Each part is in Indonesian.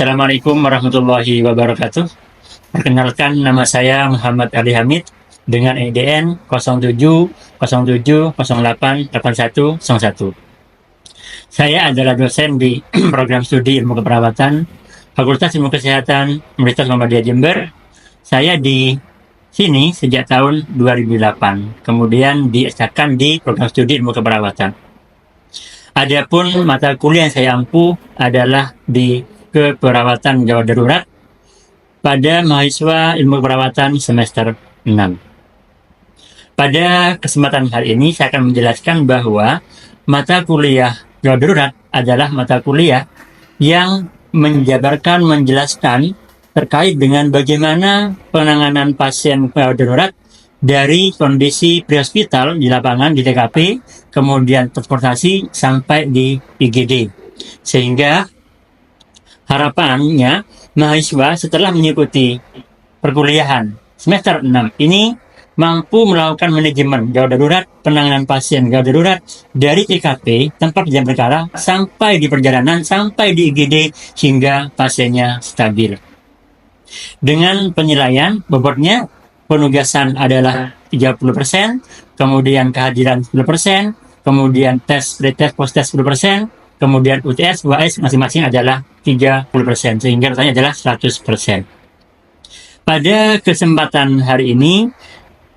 Assalamualaikum warahmatullahi wabarakatuh. Perkenalkan, nama saya Muhammad Ali Hamid dengan IDN 0707088101. Saya adalah dosen di program studi ilmu keperawatan Fakultas Ilmu Kesehatan Universitas Muhammadiyah Jember. Saya di sini sejak tahun 2008, kemudian diajarkan di program studi ilmu keperawatan. Adapun mata kuliah yang saya ampuh adalah di keperawatan gawat darurat pada mahasiswa ilmu keperawatan semester 6. Pada kesempatan hari ini saya akan menjelaskan bahwa mata kuliah gawat darurat adalah mata kuliah yang menjelaskan terkait dengan bagaimana penanganan pasien gawat darurat dari kondisi pre-hospital di lapangan, di TKP, kemudian transportasi sampai di IGD. Sehingga harapannya mahasiswa setelah mengikuti perkuliahan semester 6 ini mampu melakukan manajemen gawat darurat, penanganan pasien gawat darurat dari TKP, tempat kejadian perkara, sampai di perjalanan, sampai di IGD, hingga pasiennya stabil. Dengan penilaian, bobotnya penugasan adalah 30%, kemudian kehadiran 10%, kemudian tes, pretest, post-test 10%, kemudian UTS, UAS masing-masing adalah 30%, sehingga totalnya adalah 100%. Pada kesempatan hari ini,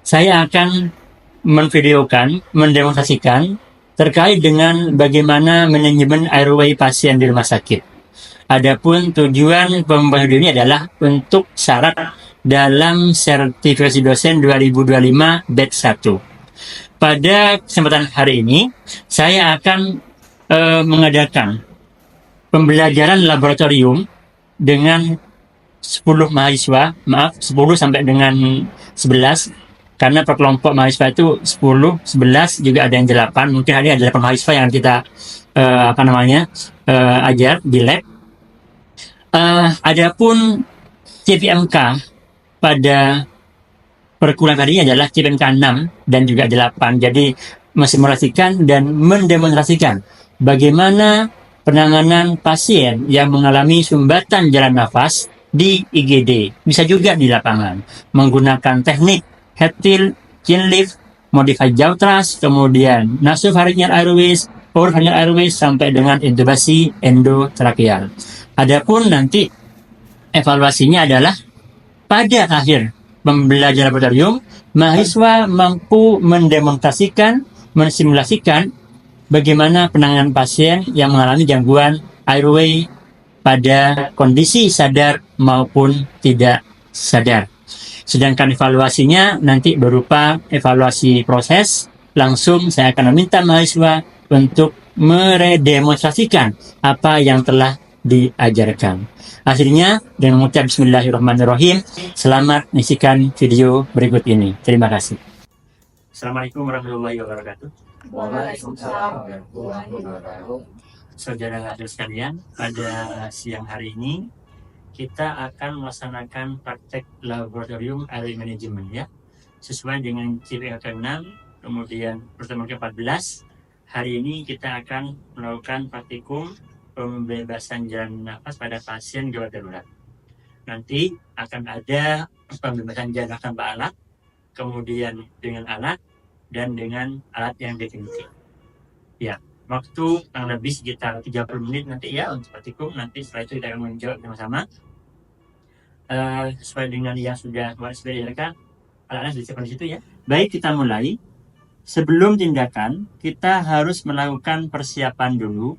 saya akan mendemonstrasikan terkait dengan bagaimana manajemen airway pasien di rumah sakit. Adapun tujuan pembahasan ini adalah untuk syarat dalam sertifikasi dosen 2025 batch 1. Pada kesempatan hari ini, saya akan mengadakan pembelajaran laboratorium dengan 10 mahasiswa, 10 sampai dengan 11, karena per kelompok mahasiswa itu 10, 11, juga ada yang 8, mungkin hari ini ada 8 mahasiswa yang kita ajar di lab. Adapun CPMK pada perkuliahan tadi adalah CPMK 6 dan juga 8. Jadi mensimulasikan dan mendemonstrasikan bagaimana penanganan pasien yang mengalami sumbatan jalan nafas di IGD. Bisa juga di lapangan menggunakan teknik head tilt, chin lift, modified jaw thrust, kemudian nasopharyngeal airways, oropharyngeal airways, sampai dengan intubasi endotrakeal. Adapun nanti evaluasinya adalah pada akhir pembelajaran laboratorium, mahasiswa mampu mendemonstrasikan, mensimulasikan bagaimana penanganan pasien yang mengalami gangguan airway pada kondisi sadar maupun tidak sadar. Sedangkan evaluasinya nanti berupa evaluasi proses. Langsung saya akan meminta mahasiswa untuk meredemonstrasikan apa yang telah diajarkan. Akhirnya, dengan mengucap bismillahirrahmanirrahim, selamat menyaksikan video berikut ini. Terima kasih. Assalamualaikum warahmatullahi wabarakatuh. Waalaikumsalam warahmatullahi wabarakatuh. Saudara sekalian, pada siang hari ini kita akan melaksanakan praktek laboratorium airway management ya, sesuai dengan CPMK 6, kemudian pertemuan ke-14. Hari ini kita akan melakukan praktikum pembebasan jalan nafas pada pasien gawat darurat. Nanti akan ada pembebasan jalan nafas tanpa alat, kemudian dengan alat, dan dengan alat yang definitif. Ya, waktu kurang lebih sekitar 30 menit nanti ya untuk praktikum. Nanti setelah itu kita akan menjawab bersama. Sesuai dengan yang sudah diajarkan, alat-alat disiapkan di situ ya. Baik, kita mulai. Sebelum tindakan, kita harus melakukan persiapan dulu.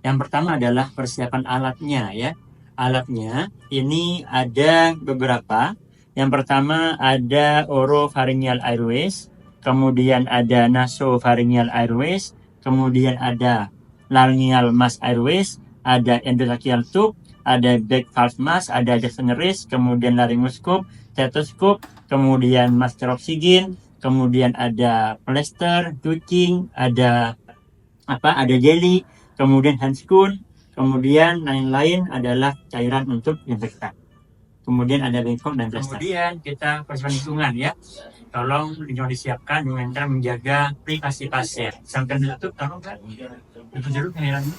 Yang pertama adalah persiapan alatnya ya. Alatnya ini ada beberapa. Yang pertama ada oropharyngeal airways, kemudian ada nasopharyngeal airways, kemudian ada laryngeal mask airways, ada endotracheal tube, ada back valve mask, ada diaphragm, kemudian laryngoscope, stethoscope, kemudian masker oksigen, kemudian ada plester, cucing, ada jelly, kemudian handscoon, kemudian lain-lain adalah cairan untuk desinfektan. Kemudian ada bengkok dan plester. Kemudian kita persiapan lingkungan ya. Tolong lingkungan disiapkan dengan cara menjaga privasi pasien. Sampai ditutup, tolong kan? Tutup dulu kameranya.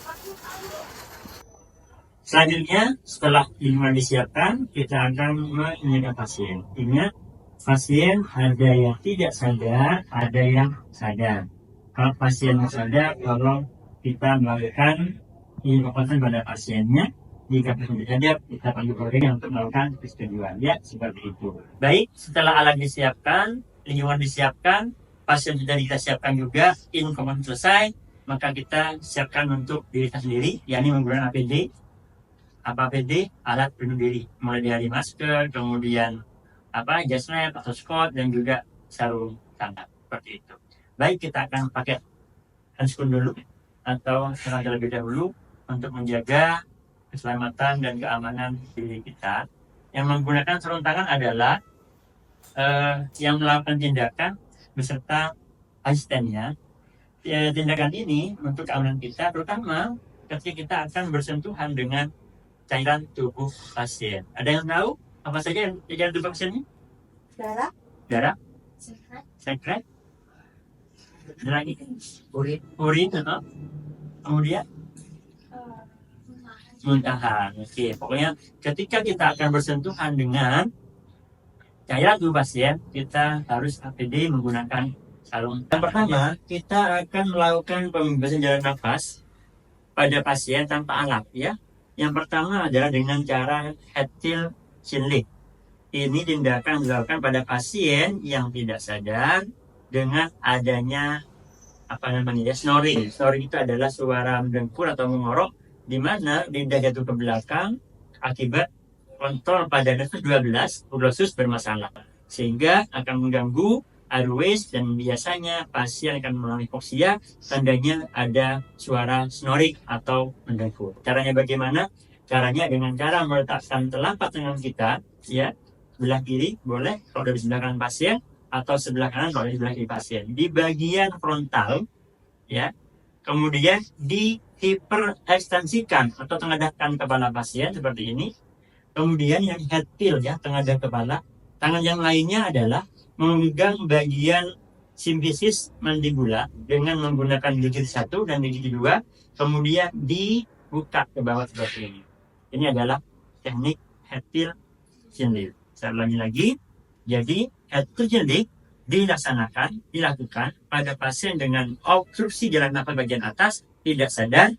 Selanjutnya, setelah lingkungan disiapkan, kita akan menyiapkan pasien. Ingat, pasien ada yang tidak sadar, ada yang sadar. Kalau pasien sadar, tolong kita melakukan pengobatan pada pasiennya. Jika pasien tidak sadar, kita panggil keluarga untuk melakukan persetujuan. Ya, seperti itu. Baik, setelah alat disiapkan, lingkungan disiapkan, pasien sudah kita siapkan juga, pengobatan selesai, maka kita siapkan untuk diri kita sendiri, yakni menggunakan APD. APD, alat pelindung diri, mulai dari masker, kemudian gas lab atau scot, dan juga sarung tangan, seperti itu. Baik, kita akan pakai handscoon dulu atau sarung terlebih dahulu untuk menjaga keselamatan dan keamanan diri kita. Yang menggunakan sarung tangan adalah yang melakukan tindakan beserta asistennya. Tindakan ini untuk keamanan kita, terutama ketika kita akan bersentuhan dengan cairan tubuh pasien. Ada yang tahu apa saja yang cairan tubuh pasiennya? Darah, sekret, lagi urin, kemudian muntahan. Oke, pokoknya ketika kita akan bersentuhan dengan cairan tubuh pasien, kita harus APD menggunakan sarung. Yang pertama, kita akan melakukan pembebasan jalan nafas pada pasien tanpa alat, ya. Yang pertama adalah dengan cara head-till chin lift. Ini tindakan dilakukan pada pasien yang tidak sadar dengan adanya snoring. Snoring itu adalah suara mendengkur atau mengorok di mana lidah jatuh ke belakang akibat kontrol pada nervus 12 glossus bermasalah, sehingga akan mengganggu airways dan biasanya pasien akan mengalami hipoksia, tandanya ada suara snoring atau mendengkur. Caranya bagaimana? Caranya dengan cara meletakkan telapak tangan kita, ya, sebelah kiri boleh kalau dari sebelah kanan pasien, atau sebelah kanan kalau dari sebelah kiri pasien, di bagian frontal, ya, kemudian di hiperekstensikan atau tengadahkan kepala pasien seperti ini, kemudian yang head till, ya, tengadah kepala. Tangan yang lainnya adalah memegang bagian simfisis mandibula dengan menggunakan gigi 1 dan gigi 2, kemudian dibuka ke bawah seperti ini. Ini adalah teknik head till chin lift. Saya ulangi lagi. Jadi head till chin lift dilakukan pada pasien dengan obstruksi jalan nafas bagian atas tidak sadar,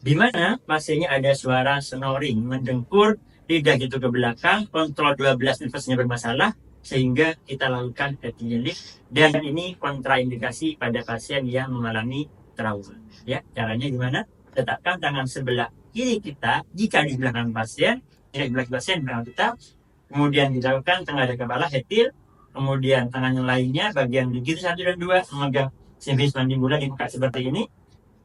di mana pasiennya ada suara snoring, mendengkur, lidah gitu ke belakang, kontrol 12 nafasnya bermasalah, sehingga kita lakukan head till chin lift. Dan ini kontraindikasi pada pasien yang mengalami trauma. Ya, caranya gimana? Letakkan tangan sebelah kiri kita jika di belakang pasien, di belakang pasien belakang kita, kemudian dilakukan tengadah kepala head till, kemudian tangan yang lainnya bagian gigi 1 dan 2 memegang simfisis mandibula dibuka seperti ini.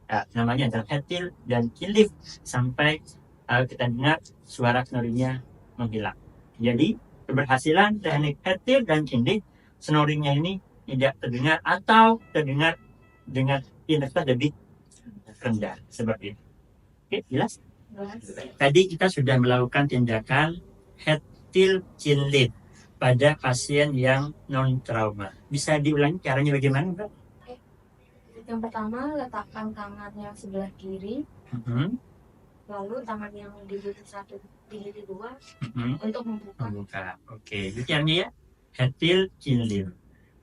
Ya, namanya adalah head till dan chin lift sampai kita dengar suara snoringnya menghilang. Jadi keberhasilan teknik head till dan chin lift, snoringnya ini tidak terdengar atau terdengar dengan intensitas lebih rendah seperti itu. Oke, jelas? Tadi kita sudah melakukan tindakan head till chin lift pada pasien yang non trauma. Bisa diulangi caranya bagaimana, Mbak? Yang pertama, letakkan tangan yang sebelah kiri, lalu tangan yang di gigi 1, di gigi 2 untuk membuka. Oke, itu caranya, ya, head till chin lift.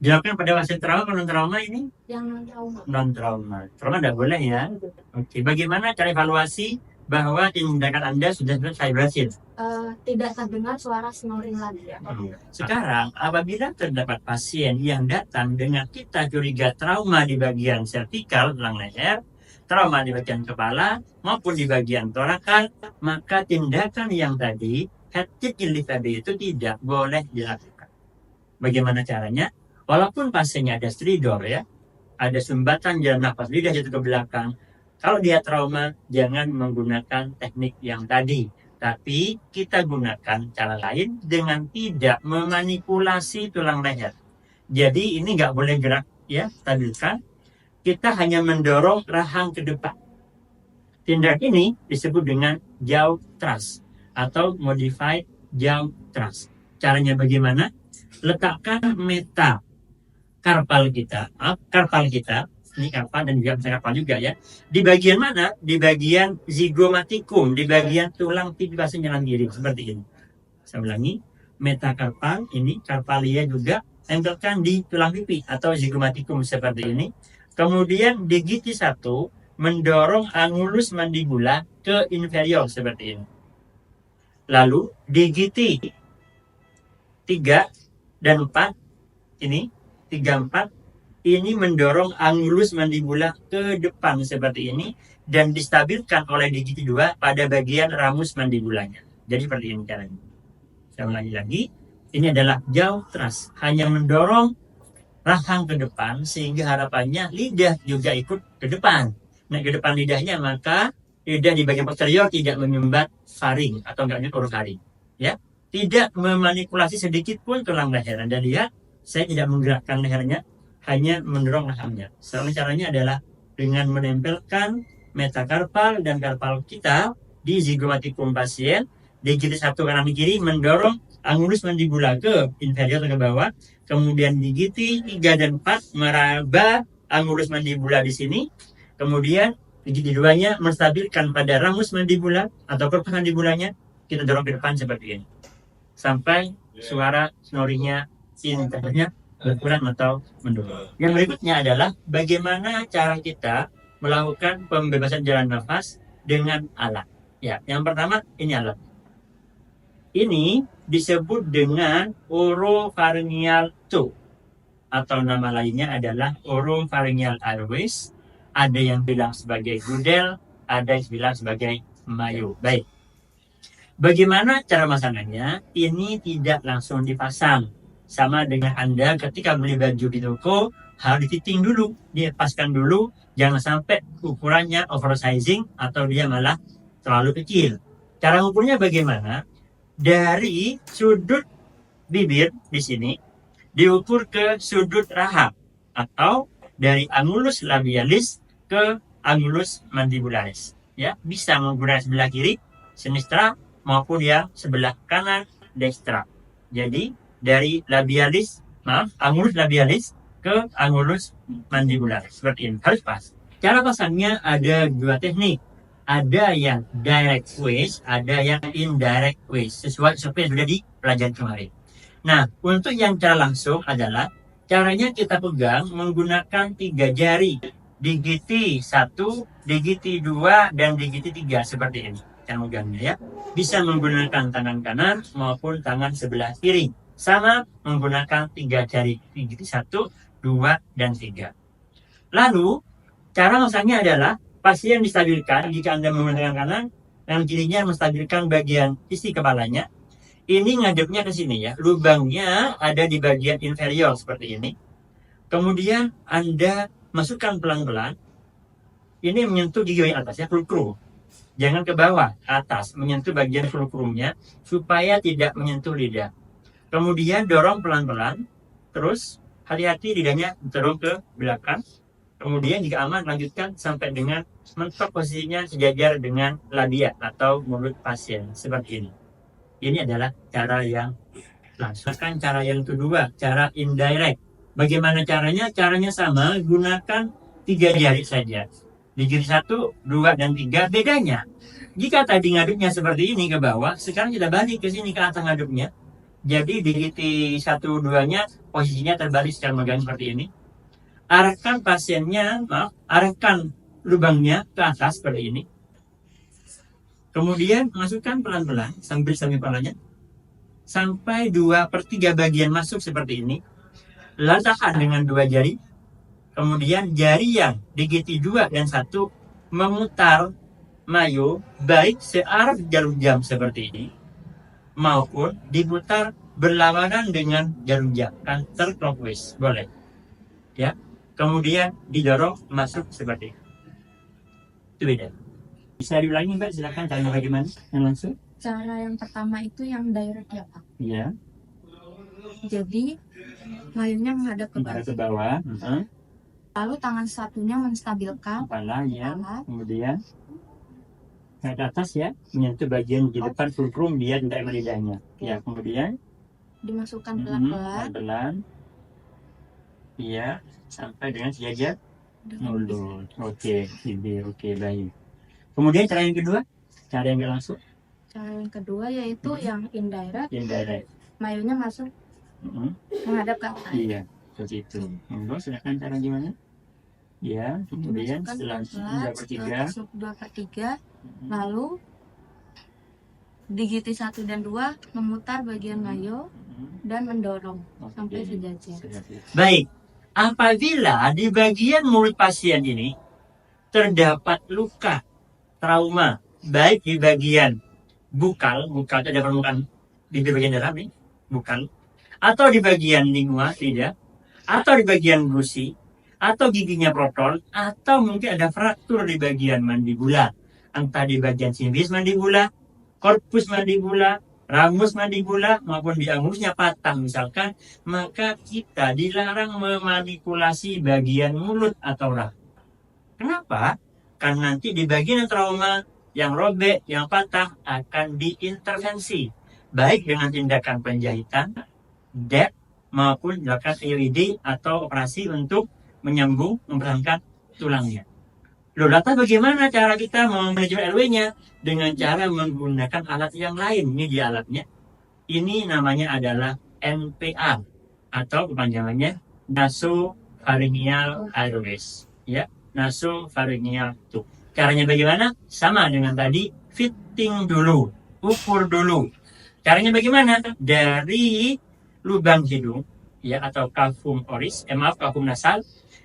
Dilakukan pada pasien trauma atau non trauma ini? Yang non trauma. Non trauma. Trauma tidak boleh, ya. Oke, bagaimana cara evaluasi bahwa tindakan Anda sudah selesai berhasil? Tidak terdengar suara snoring lagi, ya. Sekarang, apabila terdapat pasien yang datang dengan kita curiga trauma di bagian servikal, tulang leher, trauma di bagian kepala, maupun di bagian torakal, maka tindakan yang tadi, head till chin lift tadi itu tidak boleh dilakukan. Bagaimana caranya? Walaupun pasiennya ada stridor, ya, ada sumbatan jalan nafas, lidah jatuh ke belakang, kalau dia trauma, jangan menggunakan teknik yang tadi. Tapi kita gunakan cara lain dengan tidak memanipulasi tulang leher. Jadi ini nggak boleh gerak, ya, stabilkan. Kita hanya mendorong rahang ke depan. Tindak ini disebut dengan jaw thrust atau modified jaw thrust. Caranya bagaimana? Letakkan metakarpal kita ini karpal dan juga karpal juga ya. Di bagian mana? Di bagian zigomatikum, di bagian tulang pipi pasien kanan kiri seperti ini. Saya ulangi, metakarpal ini, karpalia juga tempelkan di tulang pipi atau zigomatikum seperti ini. Kemudian di gigi 1 mendorong angulus mandibula ke inferior seperti ini. Lalu di gigi 3 dan 4 ini 3, 4 ini mendorong angulus mandibula ke depan seperti ini dan distabilkan oleh di gigi 2 pada bagian ramus mandibulanya. Jadi seperti ini caranya. Saya ulangi lagi, ini adalah jaw thrust, hanya mendorong rahang ke depan sehingga harapannya lidah juga ikut ke depan. Nah, ke depan lidahnya maka lidah di bagian posterior tidak menyumbat faring atau enggaknya orofaring. Ya, tidak memanipulasi sedikit pun tulang leher. Anda lihat, saya tidak menggerakkan lehernya, hanya mendorong rahangnya. Caranya adalah dengan menempelkan metakarpal dan karpal kita di zigomatikum pasien, di gigi 1 kanan kiri mendorong angulus mandibula ke inferior ke bawah, kemudian di gigi 3 dan 4 meraba angulus mandibula di sini, kemudian di gigi 2-nya menstabilkan pada ramus mandibula atau korpus mandibulanya, kita dorong ke depan seperti ini sampai suara snoringnya intensnya berkurang atau menurun. Yang berikutnya adalah bagaimana cara kita melakukan pembebasan jalan nafas dengan alat. Ya, yang pertama ini alat. Ini disebut dengan oropharyngeal tube atau nama lainnya adalah oropharyngeal airways. Ada yang bilang sebagai gudel, ada yang bilang sebagai mayo. Baik. Bagaimana cara masangnya? Ini tidak langsung dipasang. Sama dengan Anda ketika beli baju di toko, harus difitting dulu, dipaskan dulu, jangan sampai ukurannya oversizing atau dia malah terlalu kecil. Cara ukurnya bagaimana? Dari sudut bibir di sini diukur ke sudut rahang atau dari angulus labialis ke angulus mandibularis. Ya, bisa menggunakan sebelah kiri sinistra maupun yang sebelah kanan destra. Jadi dari angulus labialis ke angulus mandibularis seperti ini, harus pas. Cara pasangnya ada 2 teknik. Ada yang direct ways, ada yang indirect ways, sesuai seperti yang sudah dipelajari kemarin. Nah, untuk yang cara langsung adalah caranya kita pegang menggunakan 3 jari, digiti 1, digiti 2, dan digiti 3 seperti ini. Cara megangnya ya, bisa menggunakan tangan kanan maupun tangan sebelah kiri. Sama menggunakan 3 jari, digiti 1, 2, dan 3. Lalu, cara masangnya adalah pasien distabilkan jika Anda menggunakan kanan, yang kirinya menstabilkan bagian isi kepalanya. Ini ngadepnya ke sini ya, lubangnya ada di bagian inferior seperti ini. Kemudian Anda masukkan pelan-pelan. Ini menyentuh gigi bagian atas ya, fulcrum. Jangan ke bawah, atas, menyentuh bagian fulcrumnya supaya tidak menyentuh lidah. Kemudian dorong pelan-pelan, terus hati-hati lidahnya dorong ke belakang. Kemudian jika aman lanjutkan sampai dengan mentok posisinya sejajar dengan labia atau mulut pasien seperti ini. Ini adalah cara yang langsung. Cara yang kedua, cara indirect. Bagaimana caranya? Caranya sama, gunakan 3 jari saja. Di jari 1, 2, dan 3 bedanya. Jika tadi ngaduknya seperti ini ke bawah, sekarang kita balik ke sini ke atas ngaduknya. Jadi di gigi 1, 2-nya posisinya terbalik secara megang seperti ini. Arahkan arahkan lubangnya ke atas seperti ini. Kemudian masukkan pelan-pelan sambil kepalanya sampai 2/3 bagian masuk seperti ini. Lalu tahan dengan 2 jari. Kemudian jari yang di gigi 2 dan 1 memutar mayo baik searah jarum jam seperti ini maupun diputar berlawanan dengan jarum jam counterclockwise boleh ya. Kemudian didorong masuk seperti itu. Itu beda. Bisa diulangi Mbak, silakan caranya bagaimana yang langsung. Cara yang pertama itu yang direct ya Pak. Iya. Jadi mayunya menghadap ke bawah. Lalu tangan satunya menstabilkan kepala ya. Kemudian ke atas ya, menyentuh bagian di depan fulcrum dia tidak lidahnya. Ya, kemudian dimasukkan pelan-pelan. Pelan-pelan. Iya, sampai dengan sejajar mulut. Oke, oke, baik. Kemudian cara yang kedua, cara yang langsung. Cara yang kedua yaitu yang indirect. Indirect. Mayonya masuk menghadap ke atas. Iya, seperti itu. Silakan cara gimana? Ya, kemudian setelah 2/3, lalu digiti 1 dan 2, memutar bagian mayo dan mendorong sampai sejajar. Baik, apabila di bagian mulut pasien ini terdapat luka, trauma, baik di bagian bukal itu ada permukaan bibir bagian dalam nih, bukal, atau di bagian lingua tidak, atau di bagian gusi, atau giginya protol, atau mungkin ada fraktur di bagian mandibula, entah di bagian simbis mandibula, korpus mandibula, ramus mandibula, maupun di angusnya patah misalkan, maka kita dilarang memanipulasi bagian mulut atau rahang. Kenapa? Karena nanti di bagian trauma, yang robek, yang patah akan diintervensi, baik dengan tindakan penjahitan, DEP, maupun dilakukan IUD atau operasi untuk menyambung, mempertahankan tulangnya. Loh, lantas bagaimana cara kita manajemen airway-nya? Dengan cara menggunakan alat yang lain. Ini di alatnya. Ini namanya adalah NPA atau kepanjangannya nasopharyngeal airways. Ya, nasopharyngeal tube. Caranya bagaimana? Sama dengan tadi, fitting dulu, ukur dulu. Caranya bagaimana? Dari lubang hidung, ya, atau cavum oris, cavum nasal,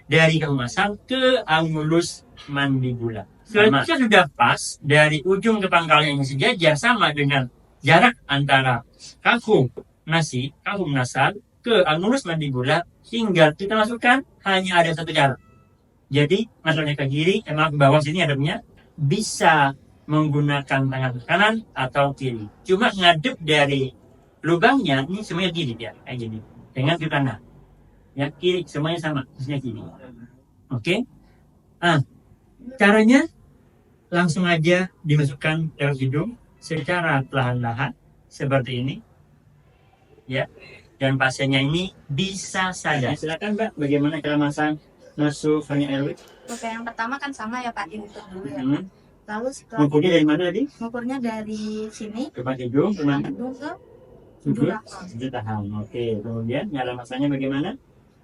dari cavum nasal ke angulus mandibula. Ketika sudah pas, dari ujung ke pangkalnya yang sejajar sama dengan jarak antara cavum nasal ke angulus mandibula, tinggal kita masukkan, hanya ada satu cara. Jadi, masuknya ke kiri, ke bawah sini ada punya, bisa menggunakan tangan kanan atau kiri. Cuma ngadep dari lubangnya ini semuanya kiri ya, kayak gini. Dengan ke kanan. Ya, kiri semuanya sama, maksudnya kiri. Oke. Caranya langsung aja dimasukkan lewat hidung secara perlahan-lahan seperti ini. Ya. Dan pasiennya ini bisa sadar. Silakan Mbak, bagaimana cara masang nasopharyngeal airway? Oke, yang pertama kan sama ya Pak, diukur dulu ya. Lalu setelah mengukurnya dari mana tadi? mengukurnya dari sini Ke hidung, ke mana? hidung ke sudut rahang. Oke, kemudian cara masangnya bagaimana?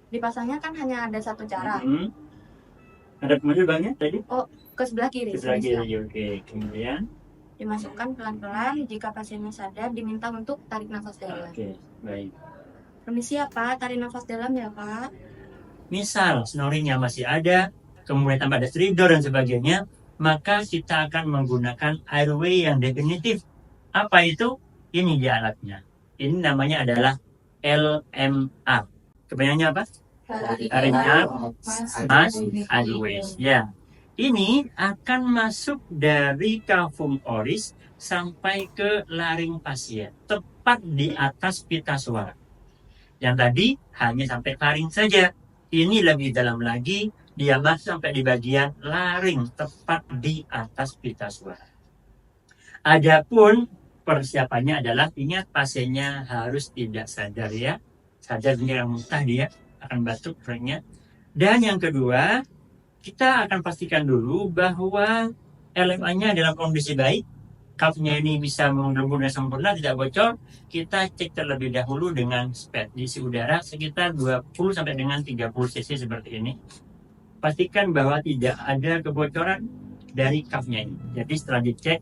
Dipasangnya kan hanya ada satu cara. Ada kemana lubangnya tadi? Oh, ke sebelah kiri. Ke sebelah kiri, oke. Kemudian dimasukkan pelan-pelan. Jika pasiennya sadar, diminta untuk tarik nafas dalam. Oke, baik. Permisi ya Pak, tarik nafas dalam ya Pak. Misal snoringnya masih ada, kemudian tanpa ada stridor dan sebagainya, maka kita akan menggunakan airway yang definitif. Apa itu? Ini di alatnya. Ini namanya adalah LMR. Kepanjangannya apa? Laryngeal mass airways. Ya. Ini akan masuk dari cavum oris sampai ke laring pasien, tepat di atas pita suara. Yang tadi hanya sampai laring saja. Ini lebih dalam lagi, dia masuk sampai di bagian laring, tepat di atas pita suara. Adapun persiapannya adalah, ingat pasiennya harus tidak sadar ya. Sadar dengan muntah dia akan batuk perutnya. Dan yang kedua, kita akan pastikan dulu bahwa LMA-nya dalam kondisi baik. Cup-nya ini bisa menggelembung dengan sempurna, tidak bocor. Kita cek terlebih dahulu dengan sped diisi udara sekitar 20 sampai dengan 30 cc seperti ini. Pastikan bahwa tidak ada kebocoran dari cup-nya ini. Jadi setelah dicek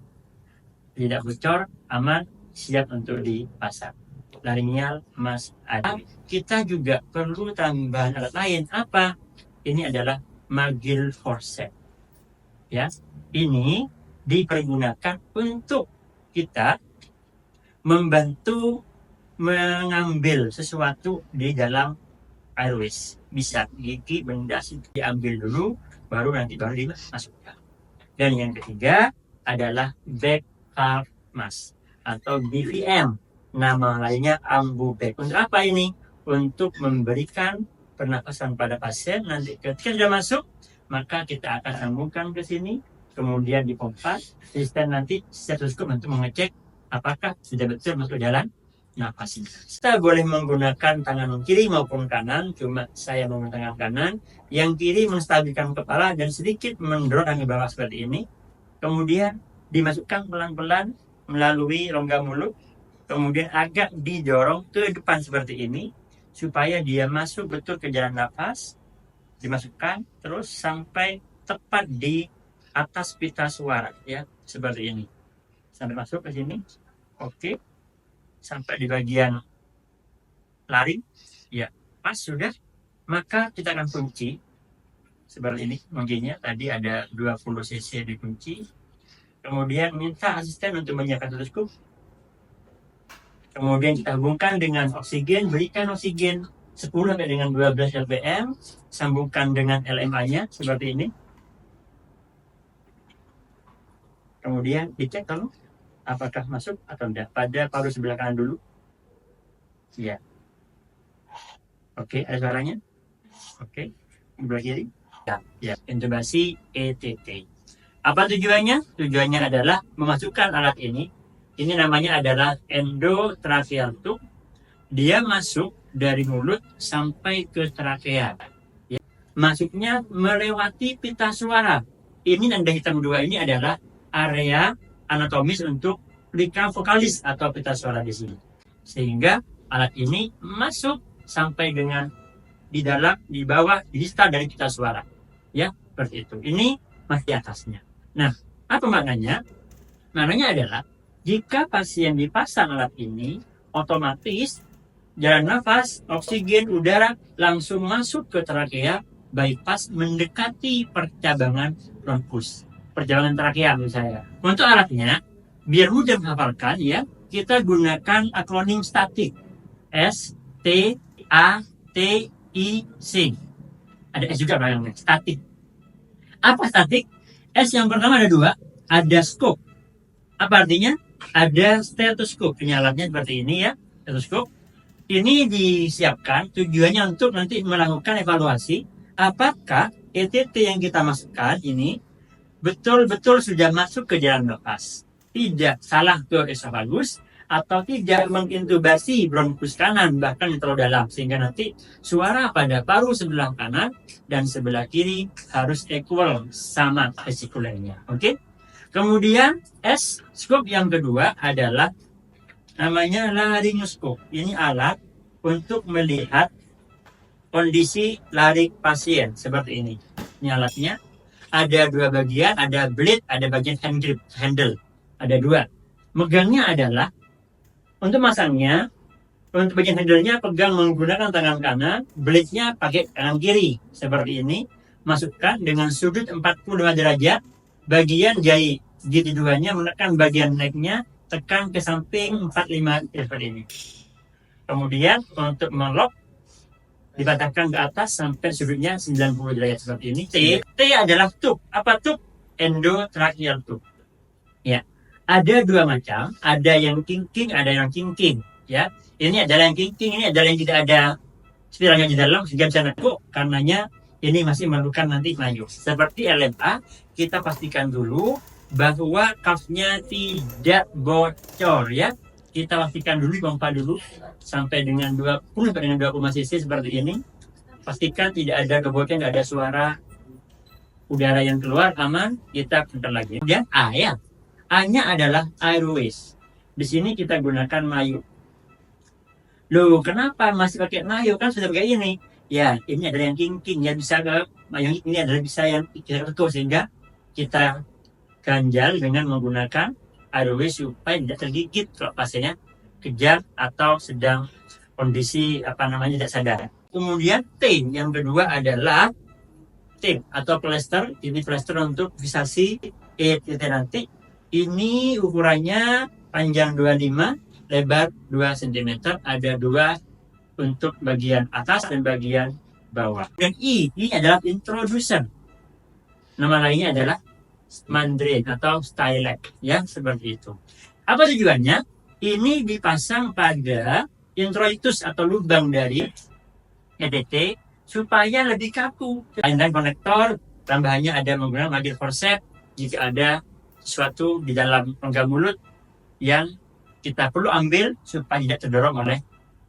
tidak bocor, aman, siap untuk dipasang. Laryngeal mass airway. Kita juga perlu tambahan alat lain. Apa? Ini adalah Magill forceps. Ya, ini dipergunakan untuk kita membantu mengambil sesuatu di dalam airways. Bisa gigi, benda diambil dulu, baru dimasukkan. Dan yang ketiga adalah back valve mask atau BVM. Nama lainnya ambu back. Untuk apa ini? Untuk memberikan pernapasan pada pasien. Nanti ketika sudah masuk, maka kita akan sambungkan ke sini, kemudian dipompa. Asisten nanti stetoskop untuk mengecek apakah sudah betul masuk jalan nafasnya. Kita boleh menggunakan tangan kiri maupun kanan, cuma saya menggunakan tangan kanan. Yang kiri menstabilkan kepala dan sedikit mendorong ke bawah seperti ini. Kemudian dimasukkan pelan-pelan melalui rongga mulut. Kemudian agak didorong ke depan seperti ini supaya dia masuk betul ke jalan nafas. Dimasukkan terus sampai tepat di atas pita suara, ya, seperti ini. Sampai masuk ke sini. Oke. Sampai di bagian laring, ya, pas sudah. Maka kita akan kunci seperti ini. Kuncinya tadi ada 20 cc dikunci. Kemudian minta asisten untuk menyiapkan stetoskop. Kemudian kita hubungkan dengan oksigen, berikan oksigen 10 sampai dengan 12 lpm, sambungkan dengan LMA-nya seperti ini. Kemudian dicek kalau apakah masuk atau tidak pada paru sebelah kanan dulu. Ya. Oke, ada suaranya? Oke. Sebelah kiri. Ya, intubasi ETT. Apa tujuannya? Tujuannya adalah memasukkan alat ini. Ini namanya adalah endotracheal tube. Dia masuk dari mulut sampai ke trakea. Ya. Masuknya melewati pita suara. Ini nanda hitam 2 ini adalah area anatomis untuk plika vokalis atau pita suara di sini. Sehingga alat ini masuk sampai dengan di dalam, di bawah, di distal dari pita suara. Ya, seperti itu. Ini masih atasnya. Nah, apa maknanya? Maknanya adalah jika pasien dipasang alat ini, otomatis jalan nafas, oksigen, udara langsung masuk ke trakea, bypass mendekati percabangan bronkus. Percabangan trakea menurut saya. Untuk alatnya, biar mudah menghafalkan ya, kita gunakan akronim statik. S-T-A-T-I-C. Ada S juga belakangnya, statik. Apa statik? S yang pertama ada 2, ada scope. Apa artinya? Ada stetoskop. Ini alatnya seperti ini ya, stetoskop. Ini disiapkan tujuannya untuk nanti melakukan evaluasi apakah ETT yang kita masukkan ini betul-betul sudah masuk ke jalan nafas, tidak salah ke esofagus, atau tidak mengintubasi bronkus kanan bahkan yang terlalu dalam, sehingga nanti suara pada paru sebelah kanan dan sebelah kiri harus equal, sama vesikulernya. Oke. Kemudian S scope yang kedua adalah namanya laryngoscope. Ini alat untuk melihat kondisi laring pasien seperti ini. Ini alatnya. Ada 2 bagian, ada blade, ada bagian handle. Ada 2. Megangnya adalah untuk masangnya, untuk bagian handle-nya pegang menggunakan tangan kanan, blade-nya pakai tangan kiri seperti ini. Masukkan dengan sudut 45 derajat. Bagian jari gigi 2-nya menekan bagian neck-nya, tekan ke samping 45 seperti ini. Kemudian untuk melock dipatahkan ke atas sampai sudutnya 90 derajat seperti ini. T adalah tube. Apa tube? Endotracheal tube. Ya. Ada 2 macam, ada yang king-king, ada yang king-king. Ya. Ini adalah yang king-king, ini adalah yang tidak ada spiralnya di dalam sehingga bisa nekuk, karenanya ini masih memerlukan nanti maju. Seperti LMA, kita pastikan dulu bahwa cuff-nya tidak bocor ya. Kita pastikan dulu, pompa dulu sampai dengan 20 sampai dengan 20 cc seperti ini. Pastikan tidak ada kebocoran, tidak ada suara udara yang keluar, aman. Kita putar lagi. Kemudian A ya. A-nya adalah airways. Di sini kita gunakan mayu. Loh, kenapa masih pakai mayu? Kan sudah pakai ini. Ya, ini adalah yang king-king ya, bisa ke mayu, ini adalah bisa yang kita ketuk, sehingga kita ganjal dengan menggunakan airways supaya tidak tergigit kalau pasiennya kejang atau sedang kondisi tidak sadar. Kemudian T yang kedua adalah tape atau plester. Ini plester untuk fiksasi ETT nanti. Ini ukurannya panjang 25, lebar 2 cm, ada 2 untuk bagian atas dan bagian bawah. Dan ini adalah introducer. Nama lainnya adalah mandrin atau stylet ya, seperti itu. Apa tujuannya? Ini dipasang pada introitus atau lubang dari ETT supaya lebih kaku. Dan konektor tambahannya ada menggunakan magnet forceps jika ada sesuatu di dalam rongga mulut yang kita perlu ambil supaya tidak terdorong oleh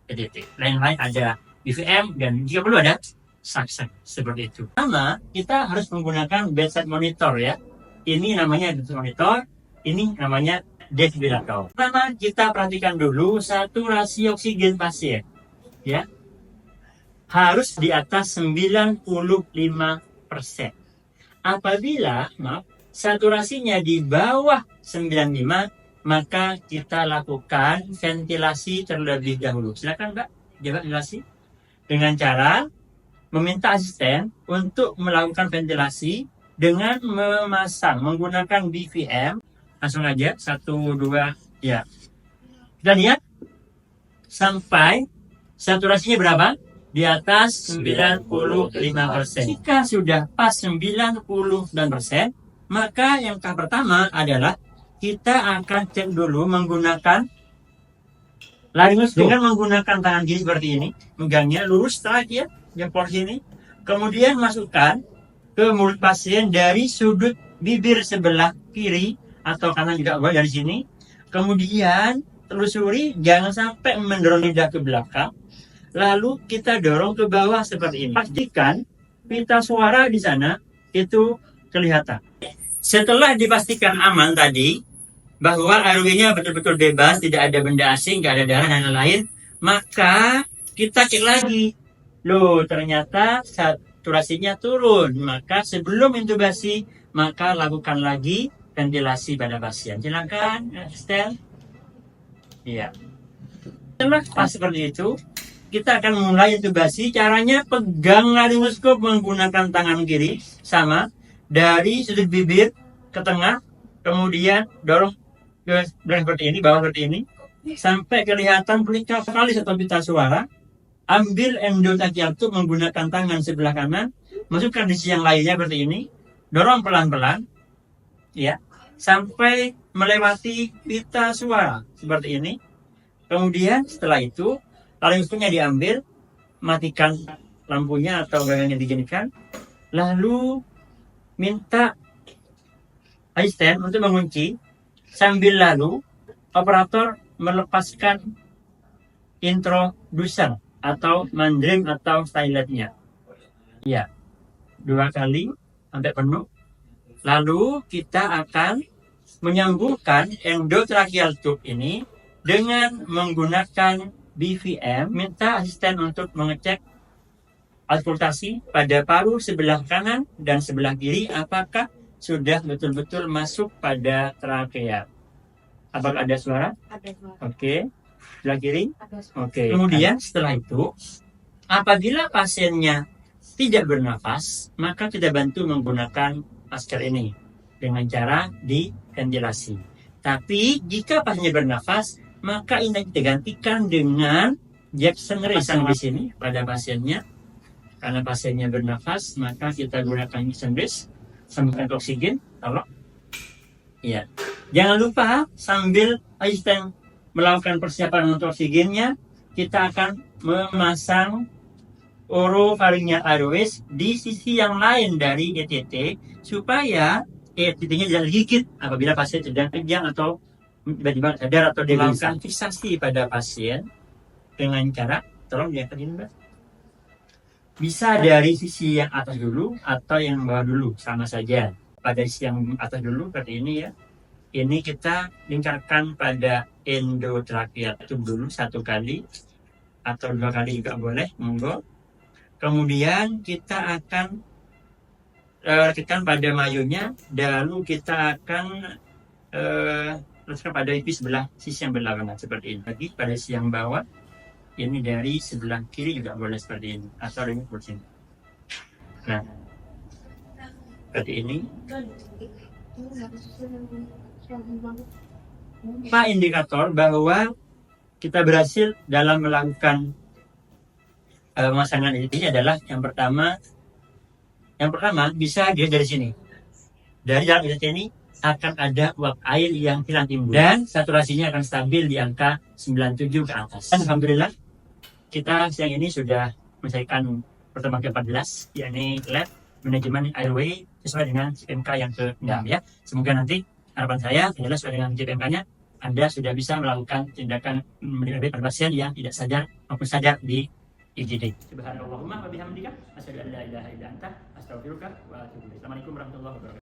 ETT. Lain-lain ada BVM dan jika perlu ada suction seperti itu. Pertama, kita harus menggunakan bedside monitor ya. Ini namanya bedside monitor, ini namanya defibrillator. Pertama, kita perhatikan dulu saturasi oksigen pasien ya. Harus di atas 95%. Apabila saturasinya di bawah 95, maka kita lakukan ventilasi terlebih dahulu. Silakan Mbak, coba ventilasi dengan cara meminta asisten untuk melakukan ventilasi dengan menggunakan BVM. Langsung aja 1, 2 ya. Kita lihat sampai saturasinya berapa? Di atas 95%. Jika sudah pas 99%, maka yang tahap pertama adalah kita akan cek dulu menggunakan laryngoscope dengan menggunakan tangan kiri seperti ini, megangnya lurus terakhir jempol sini, kemudian masukkan ke mulut pasien dari sudut bibir sebelah kiri atau kanan juga boleh dari sini, kemudian telusuri jangan sampai mendorong lidah ke belakang. Lalu kita dorong ke bawah seperti ini. Pastikan pita suara di sana itu kelihatan. Setelah dipastikan aman tadi, bahwa airway-nya betul-betul bebas, tidak ada benda asing, tidak ada darah dan lain-lain, maka kita cek lagi. Loh, ternyata saturasinya turun. Maka sebelum intubasi, maka lakukan lagi ventilasi pada pasien. Silakan, asisten. Iya. Setelah pas seperti itu, kita akan mulai intubasi. Caranya pegang laryngoscope menggunakan tangan kiri sama dari sudut bibir ke tengah, kemudian dorong ke belakang seperti ini, bawah seperti ini, sampai kelihatan pelika kalis atau pita suara. Ambil endotracheal tube menggunakan tangan sebelah kanan, masukkan di sisi yang lainnya seperti ini, dorong pelan-pelan, ya, sampai melewati pita suara seperti ini. Kemudian setelah itu laryngoscope-nya diambil, matikan lampunya atau gayanya diginikan, lalu minta asisten untuk mengunci, sambil lalu operator melepaskan introducer atau mandrim atau styletnya. Ya, 2 kali sampai penuh. Lalu kita akan menyambungkan endotracheal tube ini dengan menggunakan BVM, minta asisten untuk mengecek auskultasi pada paru sebelah kanan dan sebelah kiri apakah sudah betul-betul masuk pada trakea. Apakah ada suara? Ada suara. Oke. Sebelah kiri? Ada suara. Oke. Kemudian setelah itu, apabila pasiennya tidak bernafas, maka kita bantu menggunakan masker ini dengan cara diventilasi. Tapi jika pasiennya bernafas, maka ini digantikan dengan Jackson Race di sini pada pasiennya. Karena pasiennya bernafas, maka kita gunakan Jackson Race, sambungkan ke oksigen, tolong. Ya. Jangan lupa sambil asisten melakukan persiapan untuk oksigennya, kita akan memasang oropharyngeal airways di sisi yang lain dari ETT supaya ETT-nya tidak digigit apabila pasien sedang kejang atau tiba-tiba sadar atau dilakukan fiksasi pada pasien dengan cara, tolong diangkat ini Mbak. Bisa dari sisi yang atas dulu atau yang bawah dulu, sama saja. Pada sisi yang atas dulu seperti ini ya. Ini kita lingkarkan pada endotracheal tube dulu 1 kali atau 2 kali juga boleh, monggo. Kemudian kita akan letakkan pada mayunya, lalu kita akan letakkan pada pipi sebelah sisi yang berlawanan seperti ini. Lagi pada sisi yang bawah, ini dari sebelah kiri juga boleh seperti ini atau ini seperti ini. Nah, seperti ini. Pak indikator bahwa kita berhasil dalam melakukan pemasangan ini adalah yang pertama bisa dilihat dari sini. Dari dalam ini akan ada uap air yang hilang timbul dan saturasinya akan stabil di angka 97 ke atas. Dan alhamdulillah kita siang ini sudah menyelesaikan pertemuan ke-14, yakni lab manajemen airway sesuai dengan CPMK yang ke-6 ya. Semoga nanti harapan saya adalah sesuai dengan CPMK-nya Anda sudah bisa melakukan tindakan mendidik pada pasien yang tidak sadar maupun sadar di IGD. Subhanallahumma wa bihamdika asyhadu an la ilaha illa anta astaghfiruka wa atubu ilaik. Assalamualaikum warahmatullahi wabarakatuh.